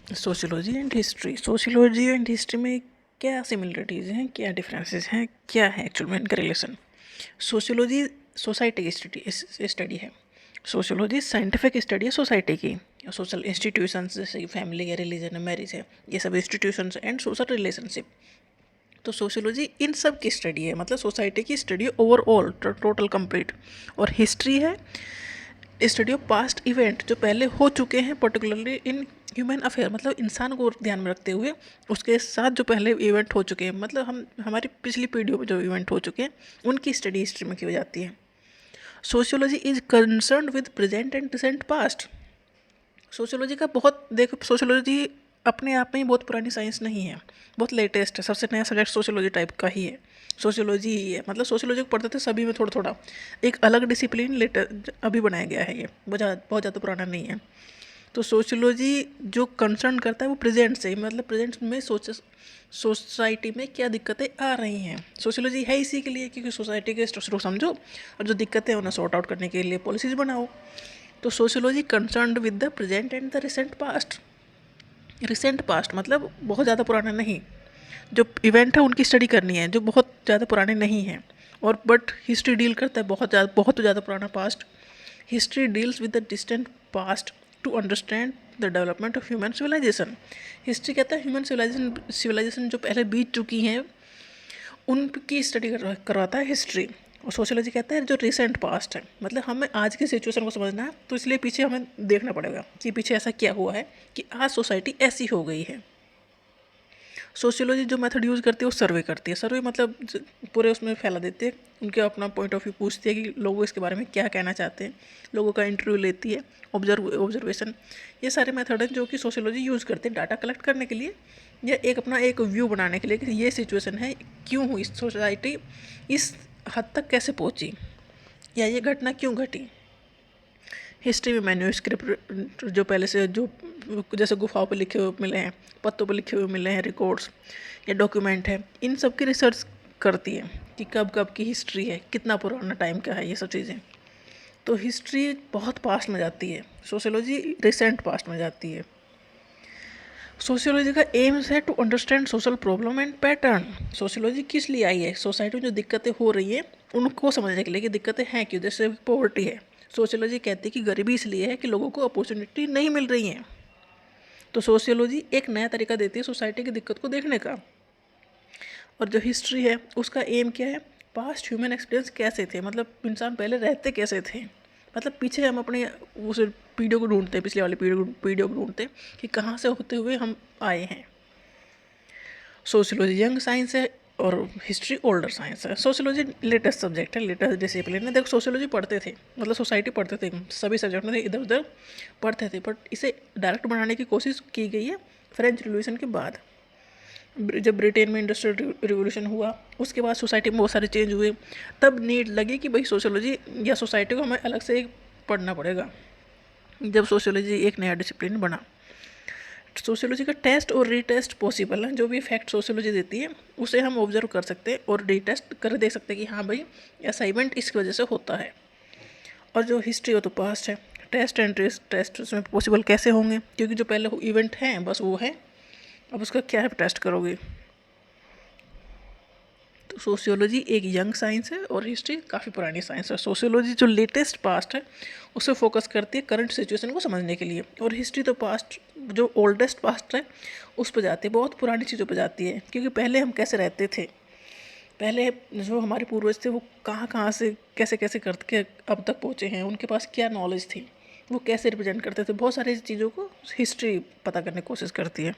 Sociology and history में क्या similarities हैं, क्या डिफरेंसेस हैं, क्या है एक्चुअल में इनका रिलेशन। सोशियोलॉजी सोसाइटी की स्टडी है। सोशियोलॉजी साइंटिफिक स्टडी है सोसाइटी की, सोशल इंस्टीट्यूशंस जैसे कि फैमिली है, रिलीजन है, मैरिज है, ये सब इंस्टीट्यूशंस एंड सोशल रिलेशनशिप। तो सोशियोलॉजी इन सब की स्टडी है, मतलब सोसाइटी की स्टडी ओवरऑल टोटल कंप्लीट। और हिस्ट्री है स्टडी ऑफ पास्ट इवेंट जो पहले हो चुके हैं, पर्टिकुलरली इन ह्यूमन अफेयर, मतलब इंसान को ध्यान में रखते हुए उसके साथ जो पहले इवेंट हो चुके हैं, मतलब हम हमारी पिछली पीढ़ियों में जो इवेंट हो चुके हैं उनकी स्टडी हिस्ट्री में की जाती है। Sociology is concern with present and recent past. Sociology का बहुत देखो, सोशियोलॉजी अपने आप में ही बहुत पुरानी साइंस नहीं है, बहुत लेटेस्ट है, सबसे नया सब्जेक्ट सोशियोलॉजी टाइप का ही है, सोशियोलॉजी ही है। मतलब सोशियोलॉजी को पढ़ते थे सभी में थोड़ा थोड़ा, एक अलग डिसिप्लिन लेटर अभी बनाया गया है, ये बहुत ज़्यादा पुराना नहीं है। तो सोशियोलॉजी जो कंसर्न करता है वो प्रेजेंट से, मतलब प्रेजेंट में सोसाइटी में क्या दिक्कतें आ रही हैं। सोशियोलॉजी है इसी के लिए क्योंकि सोसाइटी के स्ट्रक्चर को समझो और जो दिक्कतें हैं उन्हें सॉर्ट आउट करने के लिए पॉलिसीज बनाओ। तो sociology concern with the present and the recent past. Recent past मतलब बहुत ज़्यादा पुराना नहीं, जो इवेंट है उनकी स्टडी करनी है जो बहुत ज़्यादा पुराने नहीं हैं। और बट हिस्ट्री डील करता है बहुत ज़्यादा पुराना past. History deals with the distant past to understand the development of human civilization. हिस्ट्री कहता है ह्यूमन सिविलाइजेशन जो पहले बीत चुकी हैं उनकी स्टडी करवाता है हिस्ट्री। और सोशियोलॉजी कहता है जो रिसेंट पास्ट है, मतलब हमें आज की सिचुएशन को समझना है तो इसलिए पीछे हमें देखना पड़ेगा कि पीछे ऐसा क्या हुआ है कि आज सोसाइटी ऐसी हो गई है। सोशियोलॉजी जो मेथड यूज़ करती है वो सर्वे करती है। सर्वे मतलब पूरे उसमें फैला देती है, उनके अपना पॉइंट ऑफ व्यू पूछती है कि लोग इसके बारे में क्या कहना चाहते हैं, लोगों का इंटरव्यू लेती है, ऑब्जर्वेशन, ये सारे मेथड हैं जो कि सोशियोलॉजी यूज़ करते हैं डाटा कलेक्ट करने के लिए या अपना एक व्यू बनाने के लिए कि ये सिचुएशन है, क्यों हुई सोसाइटी इस हद तक कैसे पहुँची या ये घटना क्यों घटी। हिस्ट्री में मैन्यूस्क्रिप्ट जो पहले से जो जैसे गुफाओं पर लिखे हुए मिले हैं, पत्तों पर लिखे हुए मिले हैं, रिकॉर्ड्स या डॉक्यूमेंट है, इन सब की रिसर्च करती है कि कब कब की हिस्ट्री है, कितना पुराना टाइम का है, ये सब चीज़ें। तो हिस्ट्री बहुत पास्ट में जाती है, सोशियोलॉजी रिसेंट पास्ट में जाती है। सोशियोलॉजी का एम्स है to understand social problem and pattern. Sociology किस लिए आई है, सोसाइटी में जो दिक्कतें हो रही हैं उनको समझने के लिए कि दिक्कतें हैं क्यों, जैसे पॉवर्टी है। सोशियोलॉजी कहती है कि गरीबी इसलिए है कि लोगों को अपॉर्चुनिटी नहीं मिल रही है। तो सोशियोलॉजी एक नया तरीका देती है सोसाइटी की दिक्कत को देखने का। और जो हिस्ट्री है उसका एम क्या है, पास्ट ह्यूमन एक्सपीरियंस कैसे थे, मतलब इंसान पहले रहते कैसे थे, मतलब पीछे हम अपने उस पीढ़ियों को ढूंढते हैं, पिछले वाली पीढ़ियों को ढूंढते हैं कि कहाँ से होते हुए हम आए हैं। सोशियोलॉजी यंग साइंस है और हिस्ट्री ओल्डर साइंस है। सोशियोलॉजी लेटेस्ट सब्जेक्ट है, लेटेस्ट डिसिप्लिन है। देखो सोशियोलॉजी पढ़ते थे, मतलब सोसाइटी पढ़ते थे, सभी सब्जेक्ट में इधर उधर पढ़ते थे, बट इसे डायरेक्ट बनाने की कोशिश की गई है फ्रेंच रिवॉल्यूशन के बाद। जब ब्रिटेन में इंडस्ट्रियल रिवॉल्यूशन हुआ उसके बाद सोसाइटी में बहुत सारे चेंज हुए, तब नीड लगी कि भाई सोशियोलॉजी या सोसाइटी को हमें अलग से पढ़ना पड़ेगा। जब सोशियोलॉजी एक नया डिसिप्लिन बना, सोशियोलॉजी का टेस्ट और रीटेस्ट पॉसिबल है। जो भी फैक्ट सोशियोलॉजी देती है उसे हम ऑब्जर्व कर सकते हैं और रीटेस्ट कर देख सकते हैं कि हाँ भाई ऐसा इवेंट इसकी वजह से होता है। और जो हिस्ट्री हो तो पास्ट है, टेस्ट एंड टेस्ट उसमें पॉसिबल कैसे होंगे, क्योंकि जो पहले इवेंट हैं बस वो है, अब उसका क्या टेस्ट करोगे। तो सोशियोलॉजी एक यंग साइंस है और हिस्ट्री काफ़ी पुरानी साइंस है। सोशियोलॉजी जो लेटेस्ट पास्ट है उसे फोकस करती है करंट सिचुएशन को समझने के लिए, और हिस्ट्री तो पास्ट जो ओल्डेस्ट पास्ट है उस पर जाती है, बहुत पुरानी चीज़ों पर जाती है, क्योंकि पहले हम कैसे रहते थे, पहले जो हमारे पूर्वज थे वो कहाँ कहाँ से कैसे कैसे करके अब तक पहुँचे हैं, उनके पास क्या नॉलेज थी, वो कैसे रिप्रेजेंट करते थे, बहुत सारी चीज़ों को हिस्ट्री पता करने की कोशिश करती है।